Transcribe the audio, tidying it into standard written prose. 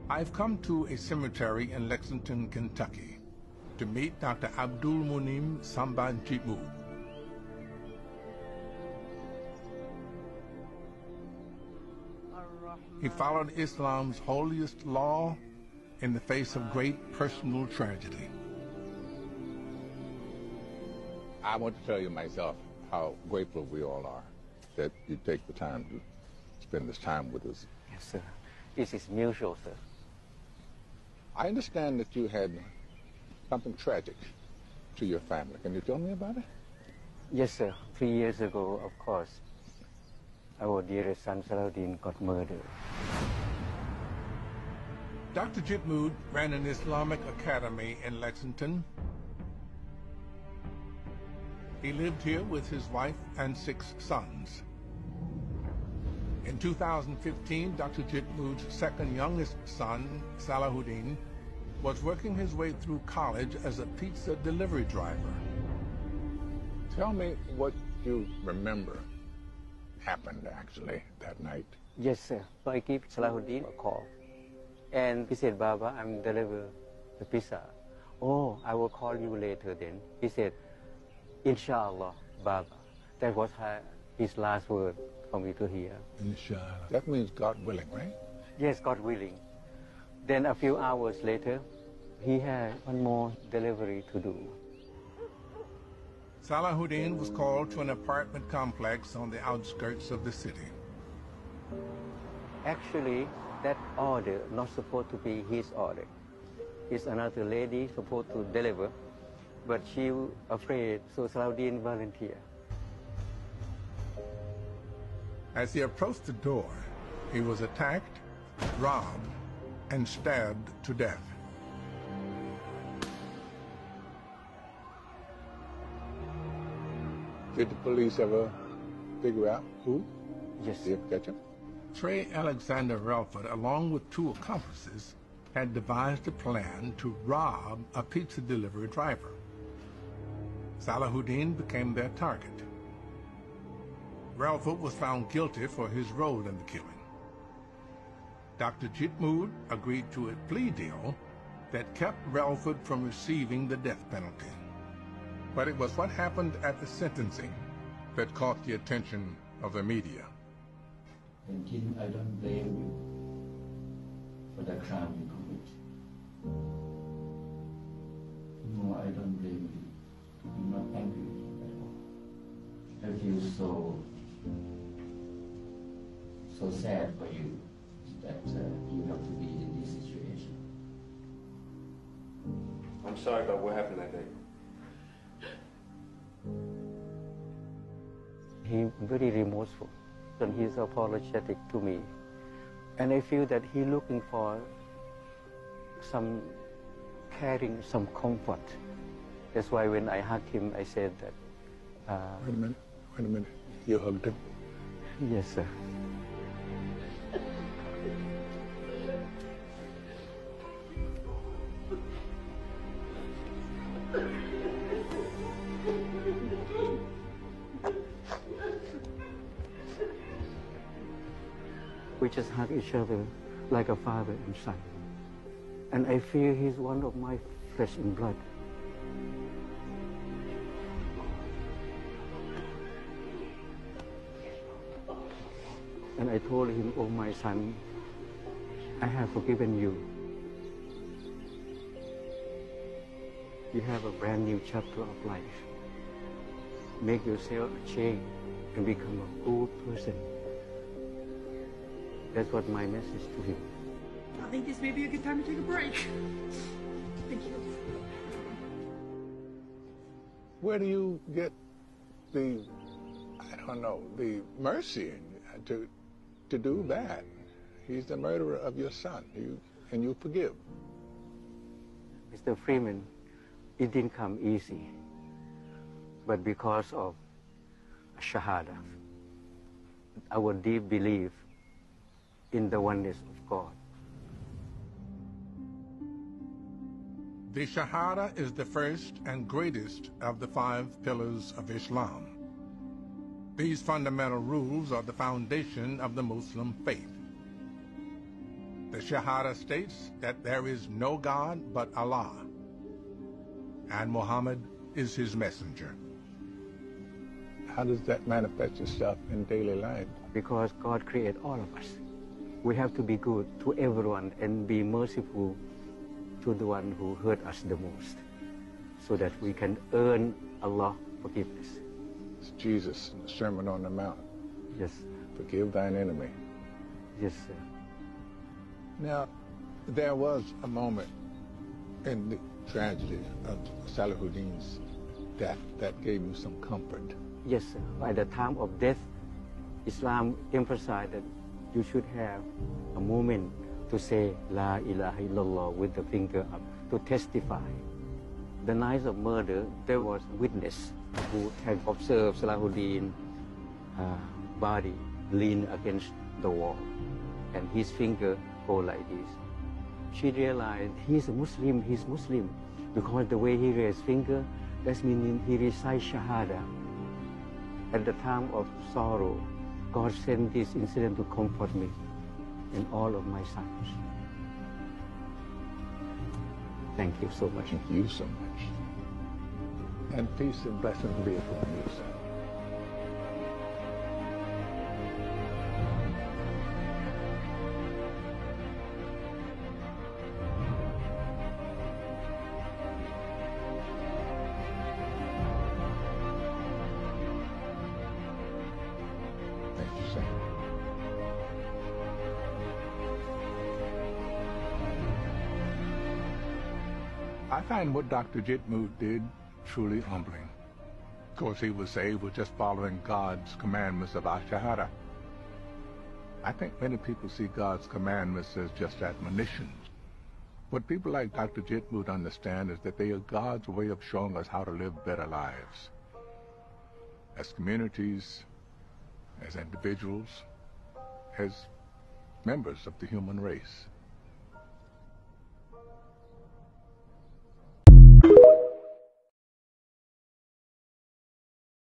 I've come to a cemetery in Lexington, Kentucky, to meet Dr. Abdul Munim Samban Jitmood. He followed Islam's holiest law in the face of great personal tragedy. I want to tell you myself how grateful we all are that you take the time to spend this time with us. Yes, sir. This is mutual, sir. I understand that you had something tragic to your family. Can you tell me about it? Yes, sir. 3 years ago, of course, our dearest son Salahuddin got murdered. Dr. Jitmood ran an Islamic academy in Lexington. He lived here with his wife and 6 sons. In 2015, Dr. Jitmood's second youngest son, Salahuddin, was working his way through college as a pizza delivery driver. Tell me what you remember happened actually that night. Yes, sir. So I give Salahuddin a call. And he said, Baba, I'm delivering the pizza. Oh, I will call you later then. He said, Inshallah, Baba. That was his last word for me to hear. Inshallah. That means God willing, right? Yes, God willing. Then a few hours later, he had one more delivery to do. Salahuddin was called to an apartment complex on the outskirts of the city. Actually, that order not supposed to be his order. It's another lady supposed to deliver, but she afraid, so Salahuddin volunteered. As he approached the door, he was attacked, robbed, and stabbed to death. Did the police ever figure out who? Yes. Did you catch him? Trey Alexander Relford, along with 2 accomplices, had devised a plan to rob a pizza delivery driver. Salahuddin became their target. Relford was found guilty for his role in the killing. Dr. Jitmood agreed to a plea deal that kept Relford from receiving the death penalty. But it was what happened at the sentencing that caught the attention of the media. And Kim, I don't blame you for the crime you commit. No, I don't blame you. I'm not angry at all. I feel so sad for you that you have to be in this situation. I'm sorry about what happened that day. He's very remorseful, and he's apologetic to me. And I feel that he's looking for some caring, some comfort. That's why when I hugged him, I said that... Wait a minute. You hugged him? Yes, sir. We just hug each other like a father and son. And I feel he's one of my flesh and blood. And I told him, oh my son, I have forgiven you. You have a brand new chapter of life. Make yourself a change and become a good person. That's what my message to him. I think this may be a good time to take a break. Thank you. Where do you get the, I don't know, the mercy to do that? He's the murderer of your son, and you forgive. Mr. Freeman, it didn't come easy, but because of Shahada, our deep belief in the oneness of God. The Shahada is the first and greatest of the 5 pillars of Islam. These fundamental rules are the foundation of the Muslim faith. The Shahada states that there is no God but Allah, and Muhammad is his messenger. How does that manifest itself in daily life? Because God created all of us. We have to be good to everyone and be merciful to the one who hurt us the most, so that we can earn Allah's forgiveness. It's Jesus in the Sermon on the Mount. Yes. Forgive thine enemy. Yes, sir. Now, there was a moment in the tragedy of Salahuddin's death that gave you some comfort. Yes, sir. By the time of death, Islam emphasized that you should have a moment to say La ilaha illallah with the finger up, to testify. The night of murder, there was a witness who had observed Salahuddin's body lean against the wall, and his finger go like this. She realized he's a Muslim, he's Muslim, because the way he raised finger, that means he recites Shahada. At the time of sorrow, God sent this incident to comfort me and all of my sons. Thank you so much. Thank you so much. And peace and blessings be upon you, sir. Thank you, sir. I find what Dr. Jitmood did truly humbling. Of course, he was saved with just following God's commandments of Shahada. I think many people see God's commandments as just admonitions. What people like Dr. Jitmood understand is that they are God's way of showing us how to live better lives. As communities, as individuals, as members of the human race.